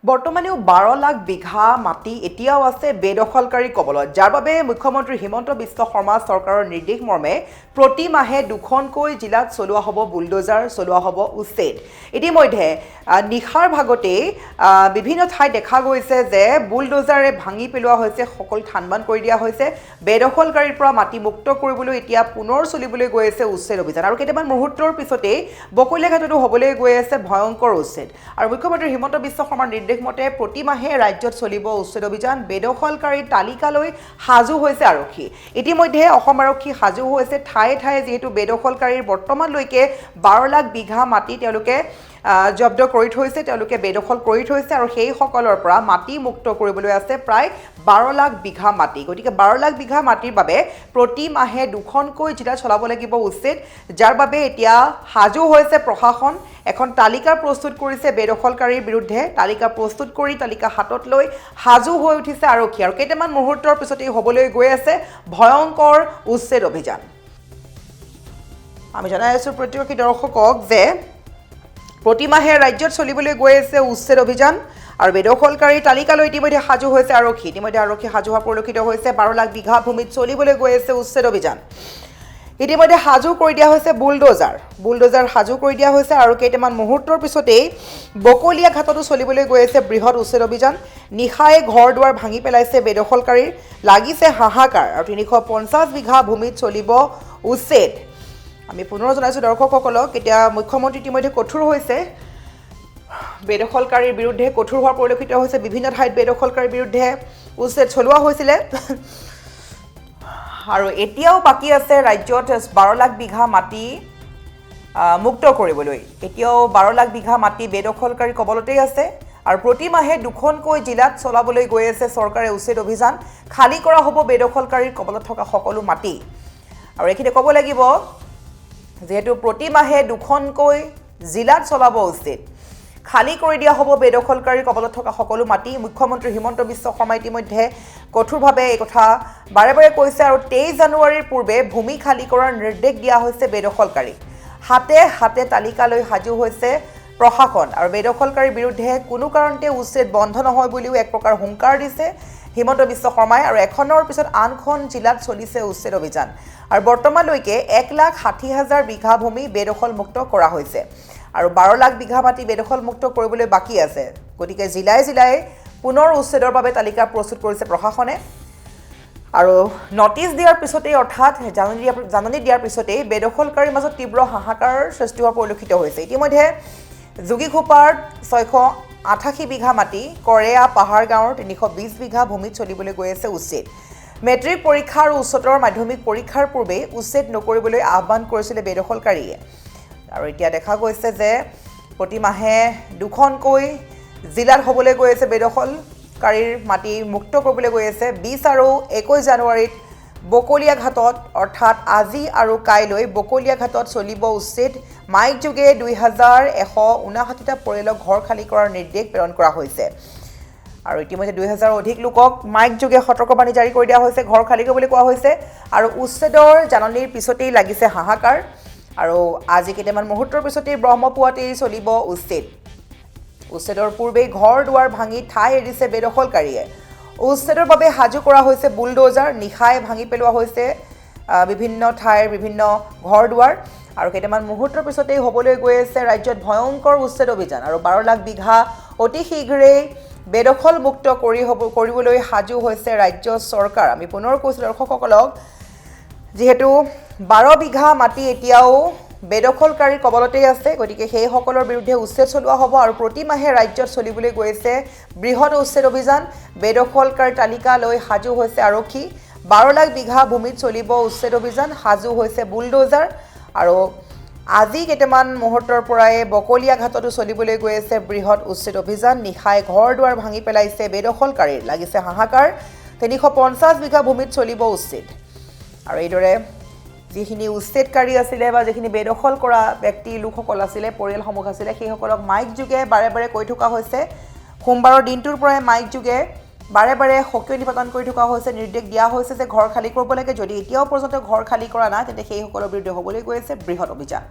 বৰ্তমানেও 12 লাখ বিঘা মাটি এতিয়াও আছে বেদখলকাৰী কবলত, যাৰ বাবে মুখ্যমন্ত্ৰী হিমন্ত বিশ্ব শৰ্মা চৰকাৰৰ নিৰ্দেশ মৰ্মে প্ৰতি মাহে দুখনকৈ জিলাত চলোৱা হ'ব বুলডোজাৰ, চলোৱা হ'ব উচ্ছেদ। ইতিমধ্যে নিশাৰ ভাগতেই বিভিন্ন ঠাইত দেখা গৈছে যে বুলডোজাৰে ভাঙি পেলোৱা হৈছে, সকলো থানবান কৰি দিয়া হৈছে। বেদখলকাৰীৰ পৰা মাটি মুক্ত কৰিবলৈ এতিয়া পুনৰ চলিবলৈ গৈ আছে উচ্ছেদ অভিযান, আৰু কেইটামান মুহূৰ্তৰ পিছতেই বকলীয়াঘাটতো হ'বলৈ গৈ আছে ভয়ংকৰ উচ্ছেদ। আৰু মুখ্যমন্ত্ৰী হিমন্ত বিশ্ব শৰ্মাৰ নিৰ্দেশ মতে প্ৰতি মাহে ৰাজ্যত চলিব উচ্ছেদ অভিযান। বেদখলকাৰীৰ তালিকালৈ সাজু হৈছে আৰক্ষী। ইতিমধ্যে অসম আৰক্ষী সাজু হৈছে। ঠায়ে ঠায়ে যিহেতু বেদখলকাৰীৰ বৰ্তমানলৈকে 12 লাখ বিঘা মাটি তেওঁলোকে জব্দ কৰি থৈছে, তেওঁলোকে বেদখল কৰি থৈছে, আৰু সেইসকলৰ পৰা মাটি মুক্ত কৰিবলৈ আছে প্ৰায় 12 লাখ বিঘা মাটি। গতিকে 12 লাখ বিঘা মাটিৰ বাবে প্ৰতি মাহে দুখনকৈ জিলা চলাব লাগিব উচ্ছেদ, যাৰ বাবে এতিয়া সাজু হৈছে প্ৰশাসন। এখন তালিকা প্ৰস্তুত কৰিছে বেদখলকাৰীৰ বিৰুদ্ধে, তালিকা প্ৰস্তুত কৰি তালিকা হাতত লৈ সাজু হৈ উঠিছে আৰক্ষী, আৰু কেইটামান মুহূৰ্তৰ পিছতেই হ'বলৈ গৈ আছে ভয়ংকৰ উচ্ছেদ অভিযান। আমি জনাই আছোঁ প্ৰতিগৰাকী দৰ্শকক যে প্ৰতি মাহে ৰাজ্যত চলিবলৈ গৈ আছে উচ্ছেদ অভিযান, আৰু বেদখলকাৰীৰ তালিকালৈ ইতিমধ্যে সাজু হৈছে আৰক্ষী। ইতিমধ্যে আৰক্ষী সাজু হোৱা পৰিলক্ষিত হৈছে। 12 লাখ বিঘা ভূমিত চলিবলৈ গৈ আছে উচ্ছেদ অভিযান। ইতিমধ্যে সাজু কৰি দিয়া হৈছে বুলডোজাৰ সাজু কৰি দিয়া হৈছে, আৰু কেইটামান মুহূৰ্তৰ পিছতেই বকলীয়াঘাটতো চলিবলৈ গৈ আছে বৃহৎ উচ্ছেদ অভিযান। নিশাই ঘৰ দুৱাৰ ভাঙি পেলাইছে বেদখলকাৰীৰ, লাগিছে হাহাকাৰ, আৰু 350 বিঘা ভূমিত চলিব উচ্ছেদ। আমি পুনৰ জনাইছোঁ দৰ্শকসকলক, এতিয়া মুখ্যমন্ত্ৰী ইতিমধ্যে কঠোৰ হৈছে, বেদখলকাৰীৰ বিৰুদ্ধে কঠোৰ হোৱাৰ পৰিলক্ষিত হৈছে। বিভিন্ন ঠাইত বেদখলকাৰীৰ বিৰুদ্ধে উচ্ছেদ চলোৱা হৈছিলে, আৰু এতিয়াও বাকী আছে ৰাজ্যত 12 লাখ বিঘা মাটি মুক্ত কৰিবলৈ। এতিয়াও 12 লাখ বিঘা মাটি বেদখলকাৰী কবলতেই আছে, আৰু প্ৰতি মাহে দুখনকৈ জিলাত চলাবলৈ গৈ আছে চৰকাৰে উচ্ছেদ অভিযান। খালী কৰা হ'ব বেদখলকাৰীৰ কবলত থকা সকলো মাটি। আৰু এইখিনি ক'ব লাগিব, যিহেতু প্ৰতি মাহে দুখনকৈ জিলাত চলাব উচ্ছেদ, খালী কৰি দিয়া হ'ব বেদখলকাৰীৰ কবলত থকা সকলো মাটি। মুখ্যমন্ত্ৰী হিমন্ত বিশ্ব শৰ্মাই ইতিমধ্যে কঠোৰভাৱে এই কথা বাৰে বাৰে কৈছে, আৰু 23 জানুৱাৰীৰ পূৰ্বে ভূমি খালী কৰাৰ নিৰ্দেশ দিয়া হৈছে বেদখলকাৰীক। হাতে হাতে তালিকালৈ সাজু হৈছে প্ৰশাসন, আৰু বেদখলকাৰীৰ বিৰুদ্ধে কোনো কাৰণতে উচ্ছেদ বন্ধ নহয় বুলিও এক প্ৰকাৰ হুংকাৰ দিছে হিমন্ত বিশ্ব শৰ্মাই। আৰু এখনৰ পিছত আনখন জিলাত চলিছে উচ্ছেদ অভিযান, আৰু বৰ্তমানলৈকে 1,60,000 বিঘা ভূমি বেদখল মুক্ত কৰা হৈছে, আৰু 12 লাখ বিঘা মাটি বেদখল মুক্ত কৰিবলৈ বাকী আছে। গতিকে জিলাই জিলাই পুনৰ উচ্ছেদৰ বাবে তালিকা প্ৰস্তুত কৰিছে প্ৰশাসনে, আৰু নটিচ দিয়াৰ পিছতেই, অৰ্থাৎ জাননী দিয়াৰ পিছতেই বেদখলকাৰীৰ মাজত তীব্ৰ হাহাকাৰৰ সৃষ্টি হোৱা পৰিলক্ষিত হৈছে। ইতিমধ্যে যোগীঘোপাৰ 688 বিঘা মাটি, কৰেয়া পাহাৰ গাঁৱৰ 320 বিঘা ভূমিত চলিবলৈ গৈ আছে উচ্ছেদ। মেট্ৰিক পৰীক্ষা আৰু উচ্চতৰ মাধ্যমিক পৰীক্ষাৰ পূৰ্বেই উচ্ছেদ নকৰিবলৈ আহ্বান কৰিছিলে বেদখলকাৰীয়ে, আৰু এতিয়া দেখা গৈছে যে প্ৰতি মাহে দুখনকৈ জিলাত হ'বলৈ গৈ আছে বেদখলকাৰীৰ মাটি মুক্ত কৰিবলৈ গৈ আছে। 20 আৰু 21 জানুৱাৰীত বকলীয়াঘাটত, অৰ্থাৎ আজি আৰু কাইলৈ বকলীয়াঘাটত চলিব উচ্ছেদ। মাইক যোগে 2159টা পৰিয়ালক ঘৰ খালী কৰাৰ নিৰ্দেশ প্ৰেৰণ কৰা হৈছে, আৰু ইতিমধ্যে 2000 অধিক লোকক মাইক যোগে সতৰ্কবাণী জাৰি কৰি দিয়া হৈছে, ঘৰ খালী কৰিবলৈ কোৱা হৈছে। আৰু উচ্ছেদৰ জাননীৰ পিছতেই লাগিছে হাহাকাৰ, আৰু আজি কেইটামান মুহূৰ্তৰ পিছতেই ব্ৰহ্মপুৱাতেই চলিব উচ্ছেদ। উচ্ছেদৰ পূৰ্বেই ঘৰ দুৱাৰ ভাঙি ঠাই এৰিছে বেদখলকাৰীয়ে। উচ্ছেদৰ বাবে সাজু কৰা হৈছে বুলডোজাৰ, নিশাই ভাঙি পেলোৱা হৈছে বিভিন্ন ঠাইৰ বিভিন্ন ঘৰ দুৱাৰ, আৰু কেইটামান মুহূৰ্তৰ পিছতেই হ'বলৈ গৈ আছে ৰাজ্যত ভয়ংকৰ উচ্ছেদ অভিযান, আৰু 12 লাখ বিঘা অতি শীঘ্ৰেই বেদখল মুক্ত কৰিবলৈ সাজু হৈছে ৰাজ্য চৰকাৰ। আমি পুনৰ কৈছোঁ দৰ্শকসকলক, যিহেতু 12 বিঘা মাটি এতিয়াও বেদখলকাৰীৰ কবলতেই আছে, গতিকে সেইসকলৰ বিৰুদ্ধে উচ্ছেদ চলোৱা হ'ব, আৰু প্ৰতি মাহে ৰাজ্যত চলিবলৈ গৈ আছে বৃহৎ উচ্ছেদ অভিযান। বেদখলকাৰীৰ তালিকা লৈ সাজু হৈছে আৰক্ষী। 12 লাখ বিঘা ভূমিত চলিব উচ্ছেদ অভিযান, সাজু হৈছে বুলডোজাৰ, আৰু আজি কেইটামান মুহূৰ্তৰ পৰাই বকলীয়াঘাটতো চলিবলৈ গৈ আছে বৃহৎ উচ্ছেদ অভিযান। নিশাই ঘৰ দুৱাৰ ভাঙি পেলাইছে বেদখলকাৰীৰ, লাগিছে হাহাকাৰ। 350 বিঘা ভূমিত চলিব উচ্ছেদ, আৰু এইদৰে যিখিনি উচ্ছেদকাৰী আছিলে বা যিখিনি বেদখল কৰা ব্যক্তি লোকসকল আছিলে, পৰিয়ালসমূহ আছিলে, সেইসকলক মাইক যোগে বাৰে বাৰে কৈ থকা হৈছে। সোমবাৰৰ দিনটোৰ পৰাই মাইক যোগে বাৰে বাৰে সক্ৰিয় নিপাতন কৰি থকা হৈছে, নিৰ্দেশ দিয়া হৈছে যে ঘৰ খালী কৰিব লাগে। যদি এতিয়াও পৰ্যন্ত ঘৰ খালী কৰা নাই, তেন্তে সেইসকলৰ বিৰুদ্ধে হ'বলৈ গৈ আছে বৃহৎ অভিযান।